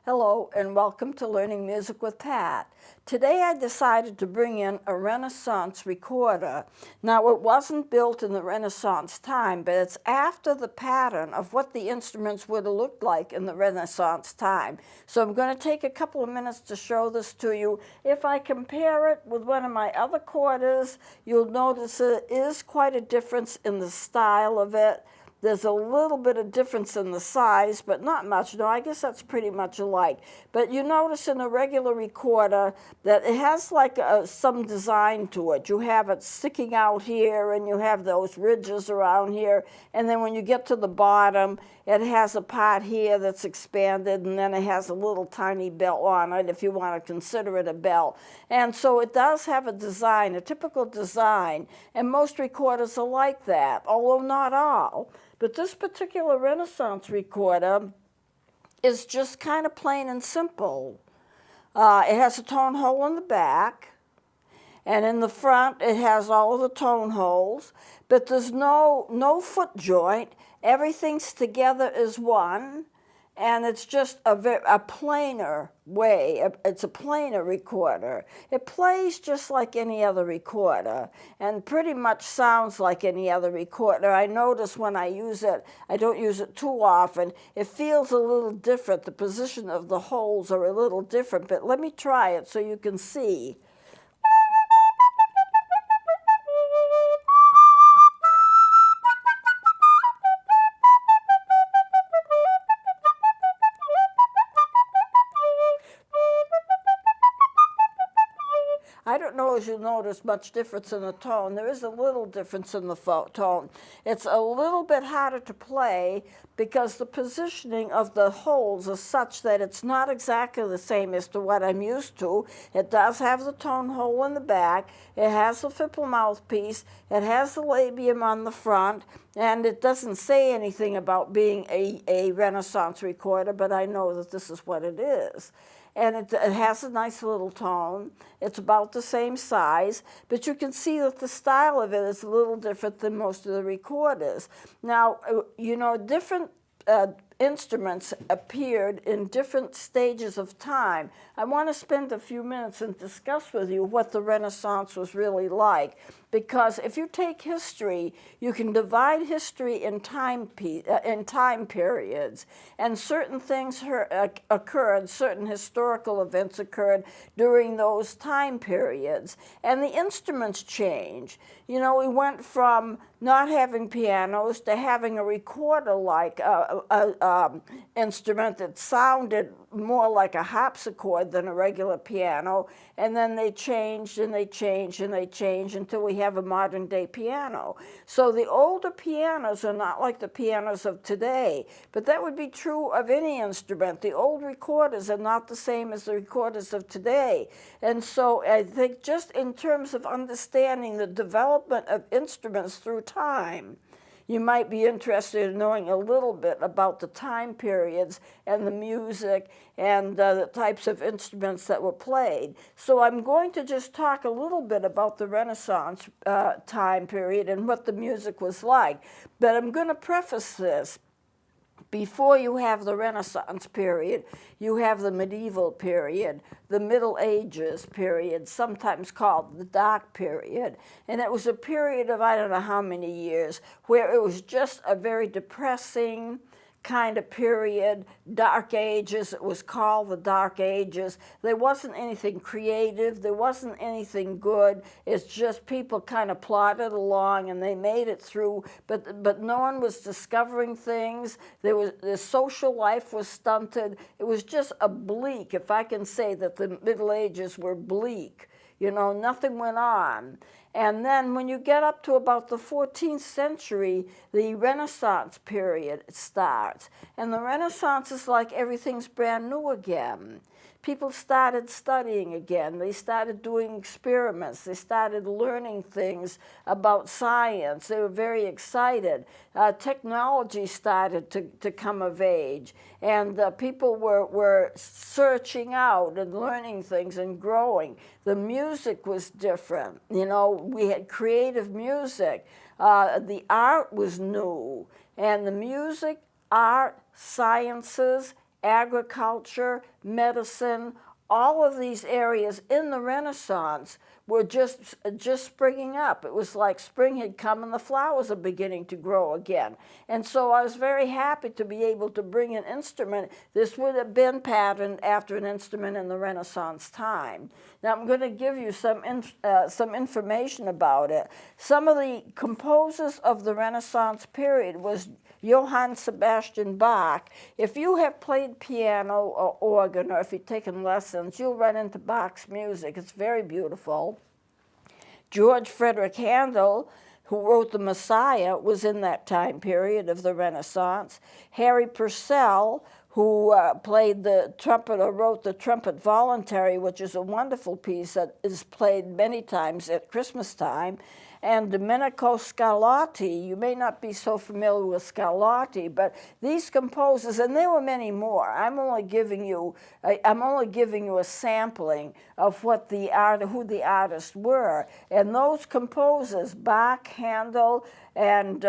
Hello and welcome to Learning Music with Pat. Today I decided to bring in a Renaissance recorder. Now it wasn't built in the Renaissance time, but it's after the pattern of what the instruments would have looked like in the Renaissance time. So I'm going to take a couple of minutes to show this to you. If I compare it with one of my other recorders, you'll notice there is quite a difference in the style of it. There's a little bit of difference in the size, but not much. No, I guess that's pretty much alike. But you notice in a regular recorder that it has like some design to it. You have it sticking out here, and you have those ridges around here. And then when you get to the bottom, it has a part here that's expanded, and then it has a little tiny bell on it, if you want to consider it a bell. And so it does have a design, a typical design. And most recorders are like that, although not all. But this particular Renaissance recorder is just kind of plain and simple. It has a tone hole in the back, and in the front it has all of the tone holes, but there's no foot joint. Everything's together as one, and it's just a plainer way. It's a plainer recorder. It plays just like any other recorder and pretty much sounds like any other recorder. I notice when I use it, I don't use it too often, it feels a little different. The position of the holes are a little different, but let me try it so you can see. I don't know if you'll notice much difference in the tone. There is a little difference in the tone. It's a little bit harder to play because the positioning of the holes is such that it's not exactly the same as to what I'm used to. It does have the tone hole in the back. It has the Fipple mouthpiece. It has the labium on the front. And it doesn't say anything about being a Renaissance recorder, but I know that this is what it is. And it has a nice little tone. It's about the same size, but you can see that the style of it is a little different than most of the recorders. Now, you know, different instruments appeared in different stages of time. I want to spend a few minutes and discuss with you what the Renaissance was really like, because if you take history, you can divide history in time periods, and certain things occurred, certain historical events occurred during those time periods, and the instruments changed. You know, we went from not having pianos to having a recorder-like instrument that sounded more like a harpsichord than a regular piano, and then they changed and they changed and they changed until we have a modern day piano. So the older pianos are not like the pianos of today, but that would be true of any instrument. The old recorders are not the same as the recorders of today. And so I think just in terms of understanding the development of instruments through time, you might be interested in knowing a little bit about the time periods and the music and the types of instruments that were played. So I'm going to just talk a little bit about the Renaissance time period and what the music was like. But I'm going to preface this. Before you have the Renaissance period, you have the medieval period, the Middle Ages period, sometimes called the Dark Period. And it was a period of I don't know how many years where it was just a very depressing kind of period. Dark Ages, it was called the Dark Ages. There wasn't anything creative, there wasn't anything good. It's just people kind of plodded along and they made it through, but no one was discovering things. The social life was stunted. It was just a bleak, if I can say that the Middle Ages were bleak. You know, nothing went on. And then when you get up to about the 14th century, the Renaissance period starts. And the Renaissance is like everything's brand new again. People started studying again. They started doing experiments. They started learning things about science. They were very excited. Technology started to come of age. And people were searching out and learning things and growing. The music was different. You know, we had creative music. The art was new. And the music, art, sciences, agriculture, medicine, all of these areas in the Renaissance were just springing up. It was like spring had come and the flowers are beginning to grow again. And so I was very happy to be able to bring an instrument. This would have been patterned after an instrument in the Renaissance time. Now I'm going to give you some information about it. Some of the composers of the Renaissance period was Johann Sebastian Bach. If you have played piano or organ, or if you've taken lessons, you'll run into Bach's music. It's very beautiful. George Frederick Handel, who wrote The Messiah, was in that time period of the Renaissance. Harry Purcell, who played the trumpet or wrote the Trumpet Voluntary, which is a wonderful piece that is played many times at Christmas time. And Domenico Scarlatti, you may not be so familiar with Scarlatti, but these composers, and there were many more. I'm only giving you a sampling of what who the artists were. And those composers, Bach, Handel, and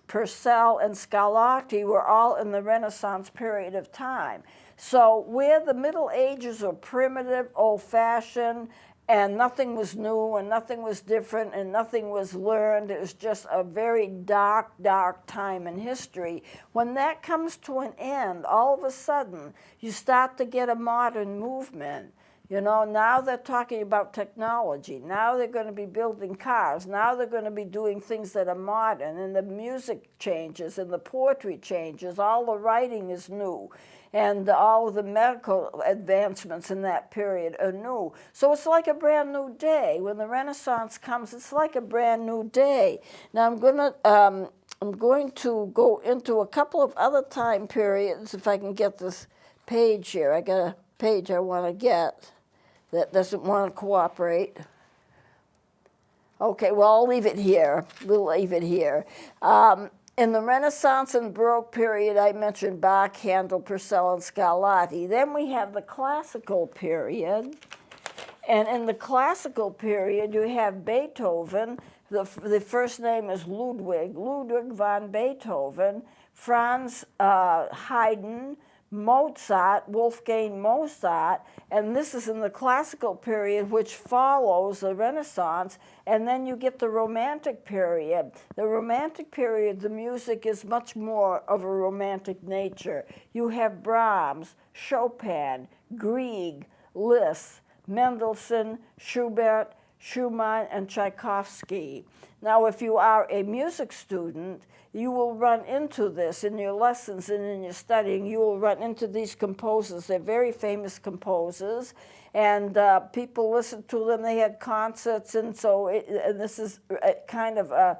Purcell and Scarlatti, were all in the Renaissance period of time. So where the Middle Ages were primitive, old-fashioned, and nothing was new and nothing was different and nothing was learned. It was just a very dark, dark time in history. When that comes to an end, all of a sudden, you start to get a modern movement. You know, now they're talking about technology. Now they're going to be building cars. Now they're going to be doing things that are modern, and the music changes and the poetry changes. All the writing is new. And all of the medical advancements in that period are new. So it's like a brand new day. When the Renaissance comes, it's like a brand new day. Now I'm going to go into a couple of other time periods, if I can get this page here. I got a page I want to get that doesn't want to cooperate. Okay, well, I'll leave it here. We'll leave it here. In the Renaissance and Baroque period, I mentioned Bach, Handel, Purcell, and Scarlatti. Then we have the Classical period. And in the Classical period, you have Beethoven. The first name is Ludwig van Beethoven, Franz Haydn, Mozart, Wolfgang Mozart, and this is in the Classical period, which follows the Renaissance, and then you get the Romantic period. The Romantic period, the music is much more of a romantic nature. You have Brahms, Chopin, Grieg, Liszt, Mendelssohn, Schubert, Schumann, and Tchaikovsky. Now, if you are a music student, you will run into this in your lessons and in your studying. You will run into these composers. They're very famous composers, and people listen to them. They had concerts, and so and this is kind of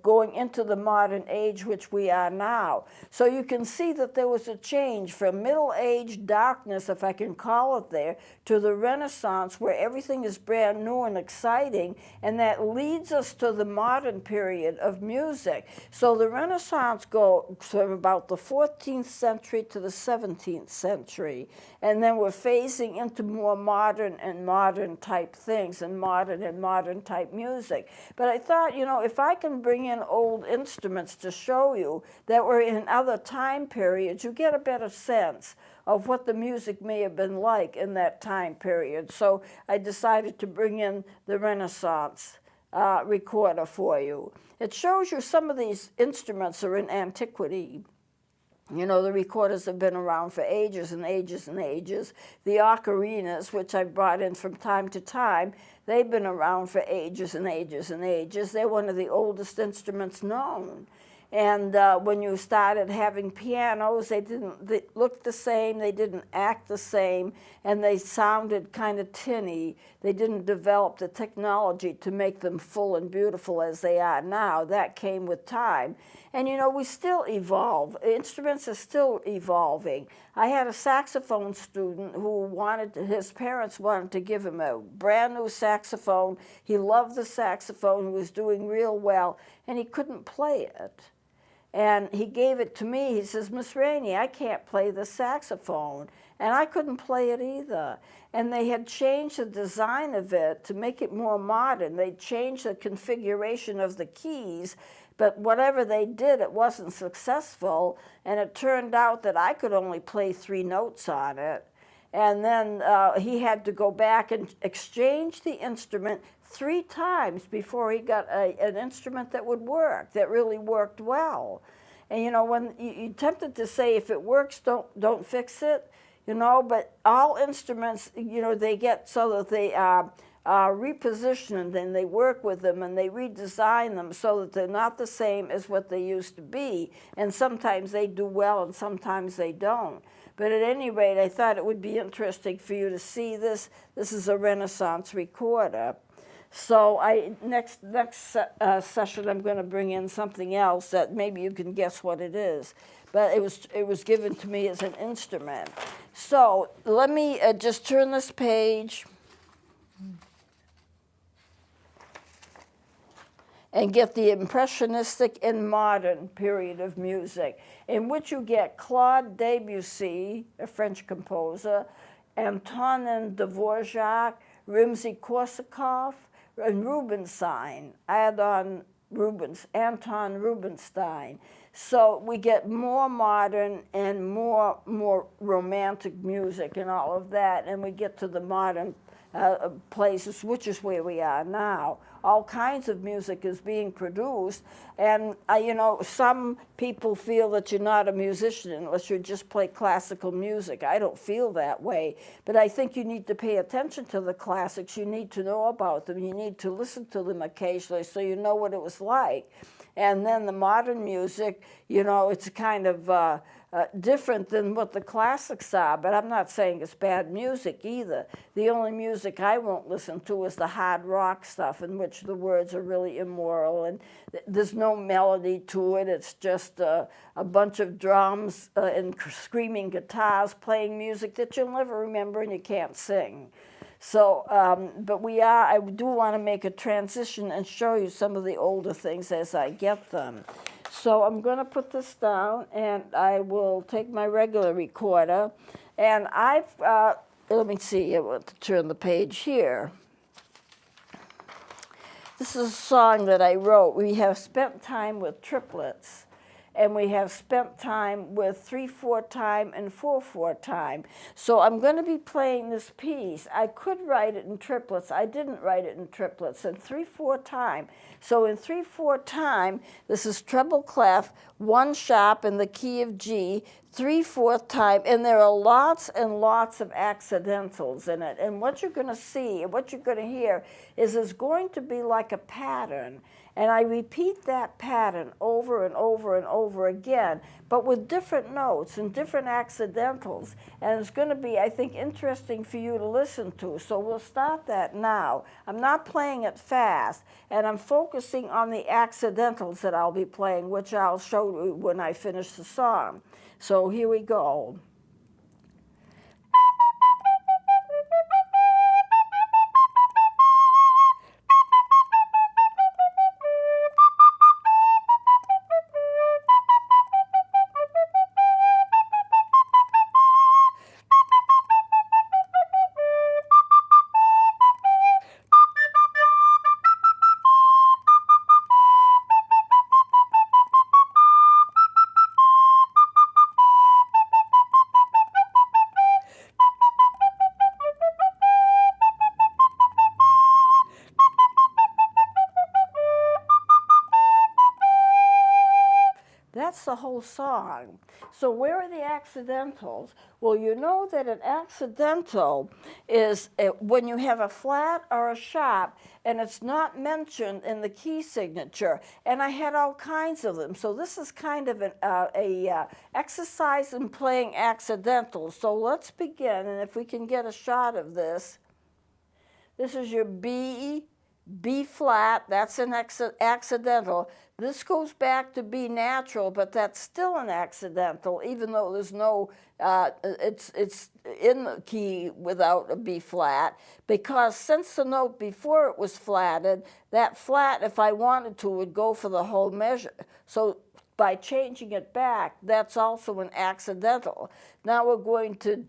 going into the modern age, which we are now. So you can see that there was a change from Middle Age darkness, if I can call it there, to the Renaissance, where everything is brand new and exciting, and that leads us to the modern period of music. So the Renaissance goes from about the 14th century to the 17th century, and then we're phasing into more modern and modern type things and modern type music. But I thought, you know, if I can bring in old instruments to show you that were in other time periods, you get a better sense of what the music may have been like in that time period. So I decided to bring in the Renaissance recorder for you. It shows you some of these instruments are in antiquity. You know, the recorders have been around for ages and ages and ages. The ocarinas, which I brought in from time to time, they've been around for ages and ages and ages. They're one of the oldest instruments known. And when you started having pianos, they looked the same, they didn't act the same, and they sounded kind of tinny. They didn't develop the technology to make them full and beautiful as they are now. That came with time. And you know, we still evolve. Instruments are still evolving. I had a saxophone student who his parents wanted to give him a brand new saxophone. He loved the saxophone, he was doing real well, and he couldn't play it. And he gave it to me. He says, Miss Rainey, I can't play the saxophone. And I couldn't play it either. And they had changed the design of it to make it more modern. They changed the configuration of the keys, But whatever they did, it wasn't successful, and it turned out that I could only play 3 notes on it. And then he had to go back and exchange the instrument 3 times before he got an instrument that would work, that really worked well. And you know, when you're tempted to say, if it works, don't fix it, you know, but all instruments, you know, they get so that they repositioned, and they work with them, and they redesign them so that they're not the same as what they used to be. And sometimes they do well, and sometimes they don't. But at any rate, I thought it would be interesting for you to see this. This is a Renaissance recorder. So next session, I'm going to bring in something else that maybe you can guess what it is. But it was given to me as an instrument. So let me just turn this page and get the Impressionistic and Modern period of music, in which you get Claude Debussy, a French composer, Antonin Dvorak, Rimsky-Korsakov, and Rubinstein, Anton Rubinstein. So we get more modern and more romantic music and all of that, and we get to the modern places, which is where we are now. All kinds of music is being produced, and you know, some people feel that you're not a musician unless you just play classical music. I don't feel that way, but I think you need to pay attention to the classics. You need to know about them. You need to listen to them occasionally so you know what it was like. And then the modern music, you know, it's kind of different than what the classics are, but I'm not saying it's bad music either. The only music I won't listen to is the hard rock stuff, in which the words are really immoral and there's no melody to it. It's just a bunch of drums and screaming guitars playing music that you'll never remember and you can't sing. So, but I do want to make a transition and show you some of the older things as I get them. So I'm going to put this down, and I will take my regular recorder, and let me see, I want to turn the page here. This is a song that I wrote. We have spent time with triplets, and we have spent time with 3/4 time and 4/4 time. So I'm going to be playing this piece. I could write it in triplets. I didn't write it in triplets. In 3/4 time. So in 3/4 time, this is treble clef, 1 sharp in the key of G, 3/4 time, and there are lots and lots of accidentals in it. And what you're going to see, what you're going to hear, is there's going to be like a pattern. And I repeat that pattern over and over and over again, but with different notes and different accidentals. And it's going to be, I think, interesting for you to listen to. So we'll start that now. I'm not playing it fast, and I'm focusing on the accidentals that I'll be playing, which I'll show you when I finish the song. So here we go. That's the whole song. So where are the accidentals? Well, you know that an accidental is when you have a flat or a sharp and it's not mentioned in the key signature. And I had all kinds of them. So this is kind of an exercise in playing accidentals. So let's begin. And if we can get a shot of this. This is your B flat, that's an accidental. This goes back to B natural, but that's still an accidental, even though there's no, it's in the key without a B flat, because since the note before it was flatted, that flat, if I wanted to, would go for the whole measure. So by changing it back, that's also an accidental. Now we're going to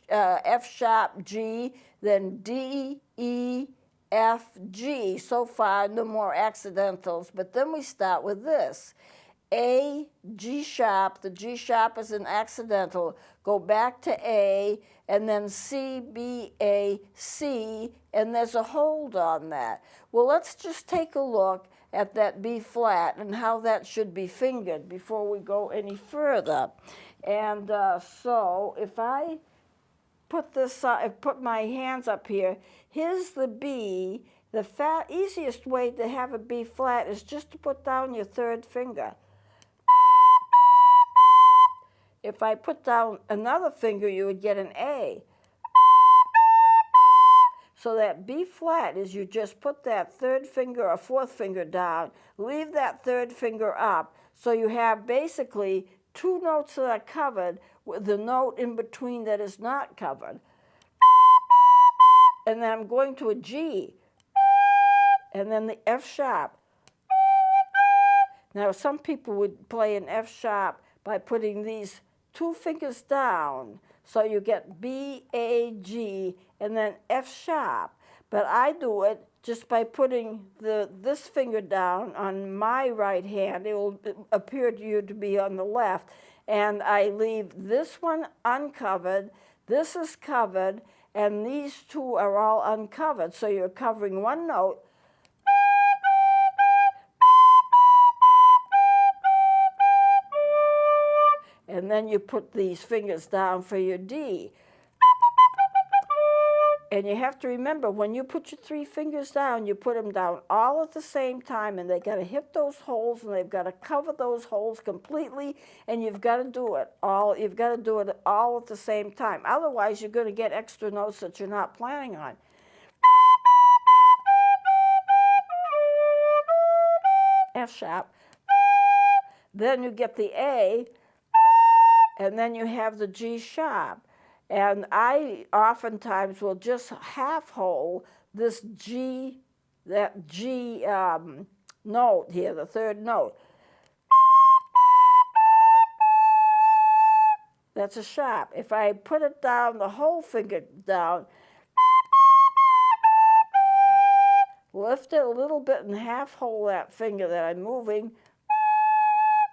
F sharp, G, then D, E, F, G. So far, no more accidentals, but then we start with this. A, G sharp, the G sharp is an accidental, go back to A, and then C, B, A, C, and there's a hold on that. Well, let's just take a look at that B flat and how that should be fingered before we go any further. And so if I put my hands up here, here's the B. The easiest way to have a B flat is just to put down your third finger. If I put down another finger, you would get an A. So that B flat is you just put that third finger or fourth finger down, leave that third finger up, so you have basically two notes that are covered with the note in between that is not covered. And then I'm going to a G, and then the F sharp. Now some people would play an F sharp by putting these two fingers down, so you get B, A, G, and then F sharp. But I do it just by putting this finger down on my right hand. It will appear to you to be on the left. And I leave this one uncovered, this is covered, and these two are all uncovered. So you're covering one note. And then you put these fingers down for your D. And you have to remember, when you put your three fingers down, you put them down all at the same time, and they got to hit those holes, and they've got to cover those holes completely, and you've got to do it all. You've got to do it all at the same time. Otherwise, you're going to get extra notes that you're not planning on. F sharp. Then you get the A, and then you have the G sharp. And I oftentimes will just half hold this G, that G note here, the third note. That's a sharp. If I put it down, the whole finger down, lift it a little bit and half hold that finger that I'm moving,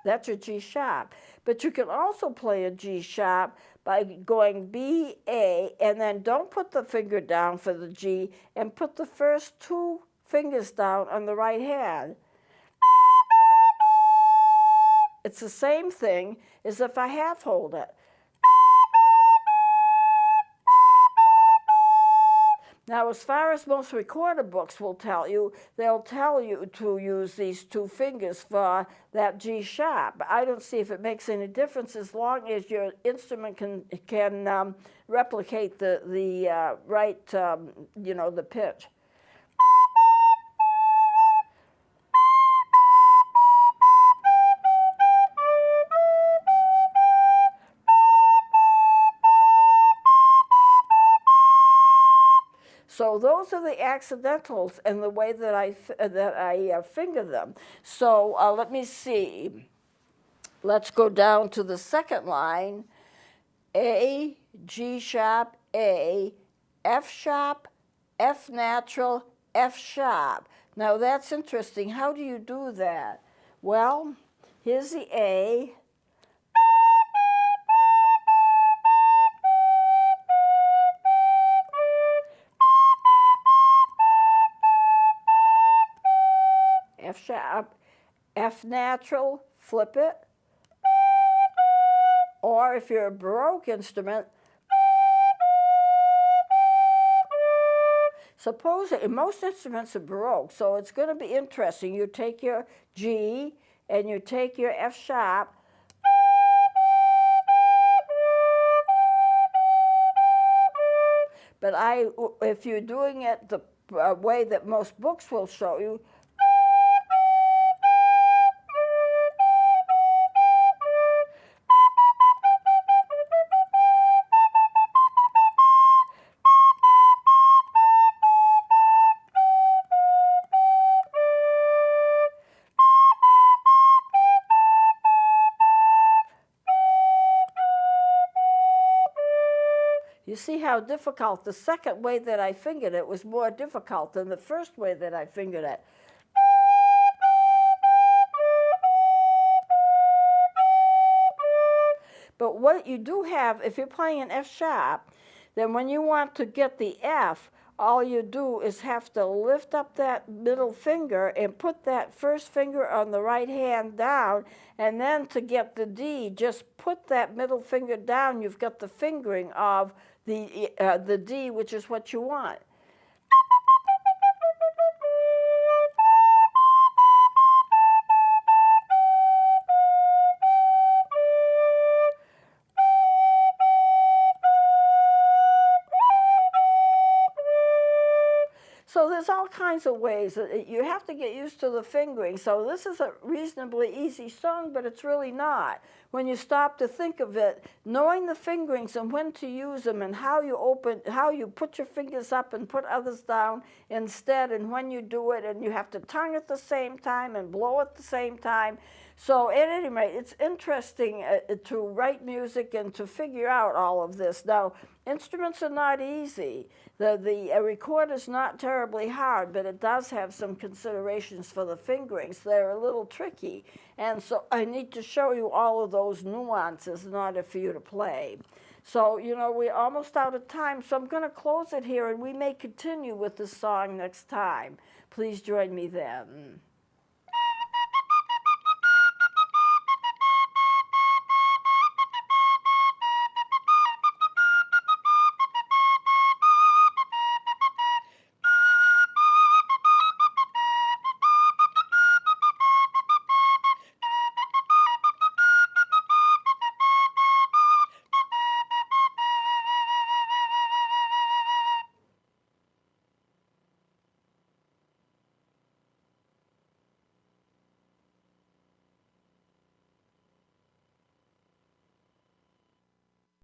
that's a G sharp. But you can also play a G sharp by going B, A, and then don't put the finger down for the G, and put the first two fingers down on the right hand. It's the same thing as if I half hold it. Now, as far as most recorder books will tell you, they'll tell you to use these two fingers for that G sharp. But I don't see if it makes any difference as long as your instrument can replicate the right, the pitch. So those are the accidentals and the way that I finger them. So let me see. Let's go down to the second line. A, G sharp, A, F sharp, F natural, F sharp. Now that's interesting. How do you do that? Well, here's the A. F sharp, F natural, flip it. Or if you're a Baroque instrument, suppose most instruments are Baroque, so it's going to be interesting. You take your G and you take your F sharp, but if you're doing it the way that most books will show you, You see how difficult, the second way that I fingered it was more difficult than the first way that I fingered it. But what you do have, if you're playing an F sharp, then when you want to get the F, all you do is have to lift up that middle finger and put that first finger on the right hand down, and then to get the D, just put that middle finger down. You've got the fingering of the D, which is what you want. So there's all kinds of ways. You have to get used to the fingering. So this is a reasonably easy song, but it's really not. When you stop to think of it, knowing the fingerings and when to use them and how you put your fingers up and put others down instead, and when you do it, and you have to tongue at the same time and blow at the same time. So at any rate, it's interesting to write music and to figure out all of this. Now, instruments are not easy. The recorder's not terribly hard, but it does have some considerations for the fingerings. They're a little tricky. And so I need to show you all of those nuances in order for you to play. So, you know, we're almost out of time, so I'm going to close it here, and we may continue with the song next time. Please join me then.